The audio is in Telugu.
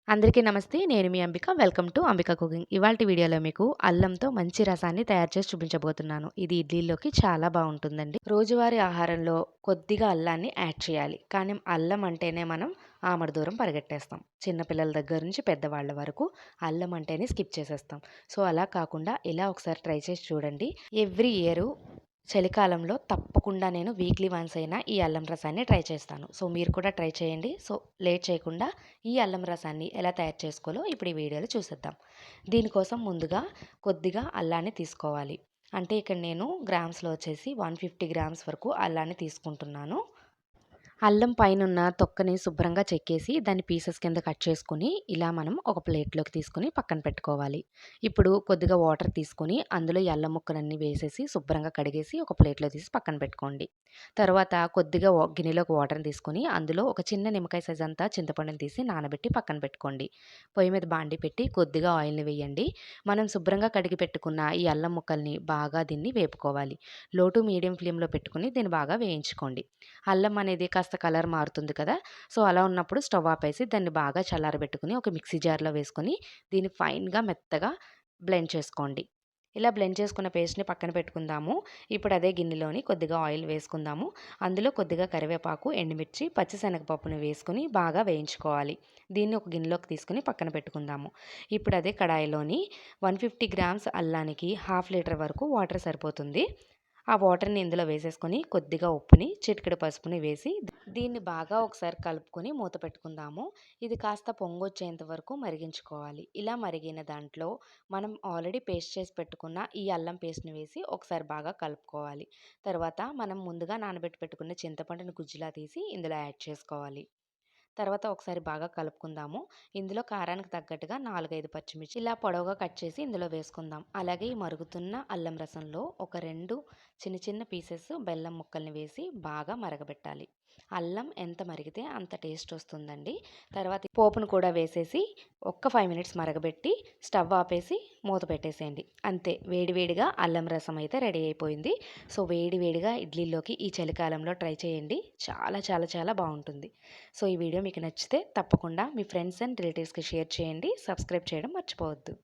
అందరికీ నమస్తే. నేను మీ Ambika. Welcome to Ambika cooking. ఇవాల్టి వీడియోలో మీకు అల్లంతో మంచి రసాన్ని తయారు చేసి చూపించబోతున్నాను. ఇది ఇడ్లీలోకి చాలా బావుంటుందండి. రోజువారీ ఆహారంలో కొద్దిగా అల్లాన్ని యాడ్ చేయాలి. కానీ అల్లం అంటేనే మనం ఆమడ దూరం పరిగెట్టేస్తాం. చిన్న పిల్లల దగ్గర నుంచి పెద్దవాళ్ళ వరకు అల్లం అంటేనే స్కిప్ చేసేస్తాం. సో, అలా కాకుండా ఇలా ఒకసారి ట్రై చేసి చూడండి. ఎవ్రీ ఇయరు చలికాలంలో తప్పకుండా నేను వీక్లీ వన్స్ అయినా ఈ అల్లం రసాన్ని ట్రై చేస్తాను. సో, మీరు కూడా ట్రై చేయండి. సో, లేట్ చేయకుండా ఈ అల్లం రసాన్ని ఎలా తయారు చేసుకోవాలో ఇప్పుడు ఈ వీడియోలో చూసేద్దాం. దీనికోసం ముందుగా కొద్దిగా అల్లాన్ని తీసుకోవాలి. అంటే ఇక్కడ నేను గ్రామ్స్‌లో వచ్చేసి 150 గ్రామ్స్ వరకు అల్లాన్ని తీసుకుంటున్నాను. అల్లం పైనున్న తొక్కని శుభ్రంగా చెక్కేసి దాన్ని పీసెస్ కింద కట్ చేసుకొని ఇలా మనం ఒక ప్లేట్లోకి తీసుకొని పక్కన పెట్టుకోవాలి. ఇప్పుడు కొద్దిగా వాటర్ తీసుకొని అందులో ఈ అల్లం ముక్కలన్నీ వేసేసి శుభ్రంగా కడిగేసి ఒక ప్లేట్లో తీసి పక్కన పెట్టుకోండి. తర్వాత కొద్దిగా గిన్నెలోకి వాటర్ని తీసుకొని అందులో ఒక చిన్న నిమ్మకాయ సైజ్ అంతా చింతపండుని తీసి నానబెట్టి పక్కన పెట్టుకోండి. పొయ్యి మీద బాండి పెట్టి కొద్దిగా ఆయిల్ని వేయండి. మనం శుభ్రంగా కడిగి పెట్టుకున్న ఈ అల్లం ముక్కల్ని బాగా దీన్ని వేపుకోవాలి. లో టు మీడియం ఫ్లేమ్లో పెట్టుకొని దీన్ని బాగా వేయించుకోండి. అల్లం అనేది కాస్త కలర్ మారుతుంది కదా! సో, అలా ఉన్నప్పుడు స్టవ్ ఆపేసి దాన్ని బాగా చల్లారబెట్టుకొని ఒక మిక్సీ జార్‌లో వేసుకొని దీన్ని ఫైన్‌గా మెత్తగా బ్లెండ్ చేసుకోండి. ఇలా బ్లెండ్ చేసుకున్న పేస్ట్‌ని పక్కన పెట్టుకుందాము. ఇప్పుడు అదే గిన్నెలోని కొద్దిగా ఆయిల్ వేసుకుందాము. అందులో కొద్దిగా కరివేపాకు, ఎండుమిర్చి, పచ్చిశనగపప్పుని వేసుకొని బాగా వేయించుకోవాలి. దీన్ని ఒక గిన్నెలోకి తీసుకొని పక్కన పెట్టుకుందాము. ఇప్పుడు అదే కడాయిలోని 150 గ్రామ్స్ అల్లానికి హాఫ్ లీటర్ వరకు వాటర్ సరిపోతుంది. ఆ వాటర్‌ని ఇందులో వేసేసుకొని కొద్దిగా ఉప్పుని, చిటికెడు పసుపుని వేసి దీన్ని బాగా ఒకసారి కలుపుకొని మూత పెట్టుకుందాము. ఇది కాస్త పొంగొచ్చేంత వరకు మరిగించుకోవాలి. ఇలా మరిగిన దాంట్లో మనం ఆల్రెడీ పేస్ట్ చేసి పెట్టుకున్న ఈ అల్లం పేస్ట్‌ని వేసి ఒకసారి బాగా కలుపుకోవాలి. తర్వాత మనం ముందుగా నానబెట్టి పెట్టుకున్న చింతపండుని గుజ్జులా తీసి ఇందులో యాడ్ చేసుకోవాలి. తర్వాత ఒకసారి బాగా కలుపుకుందాము. ఇందులో కారానికి తగ్గట్టుగా 4, 5 పచ్చిమిర్చి ఇలా పొడవుగా కట్ చేసి ఇందులో వేసుకుందాం. అలాగే ఈ మరుగుతున్న అల్లం రసంలో ఒక 2 చిన్న చిన్న పీసెస్ బెల్లం ముక్కల్ని వేసి బాగా మరగబెట్టాలి. అల్లం ఎంత మరిగితే అంత టేస్ట్ వస్తుందండి. తర్వాత పోపును కూడా వేసేసి ఒక్క 5 మినిట్స్ మరగబెట్టి స్టవ్ ఆపేసి మూత పెట్టేసేయండి. అంతే, వేడివేడిగా అల్లం రసం అయితే రెడీ అయిపోయింది. సో, వేడివేడిగా ఇడ్లీలోకి ఈ చలికాలంలో ట్రై చేయండి. చాలా చాలా చాలా బావుంటుంది. సో, ఈ వీడియో మీకు నచ్చితే తప్పకుండా మీ ఫ్రెండ్స్ అండ్ రిలేటివ్స్‌కి షేర్ చేయండి. సబ్స్క్రైబ్ చేయడం మర్చిపోవద్దు.